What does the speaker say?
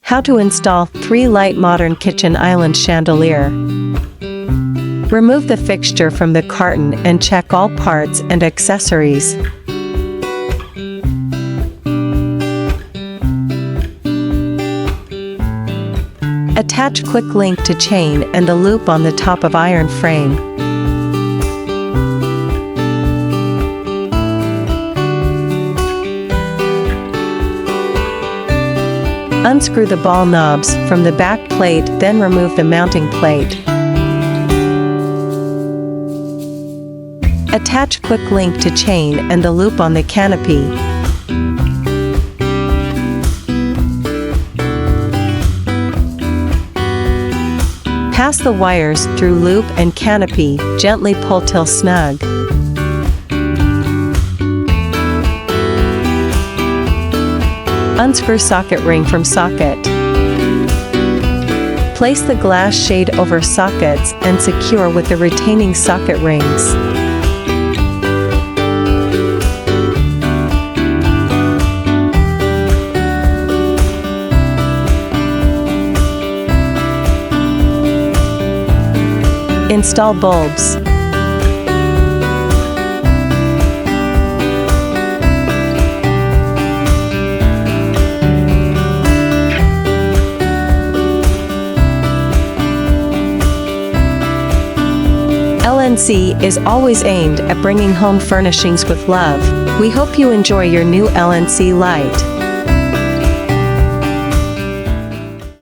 How to install 3-light modern kitchen island chandelier. Remove the fixture from the carton and check all parts and accessories. Attach quick link to chain and the loop on the top of iron frame. Unscrew the ball knobs from the back plate, then remove the mounting plate. Attach quick link to chain and the loop on the canopy. Pass the wires through loop and canopy, gently pull till snug. Unscrew socket ring from socket. Place the glass shade over sockets and secure with the retaining socket rings. Install bulbs. LNC is always aimed at bringing home furnishings with love. We hope you enjoy your new LNC light.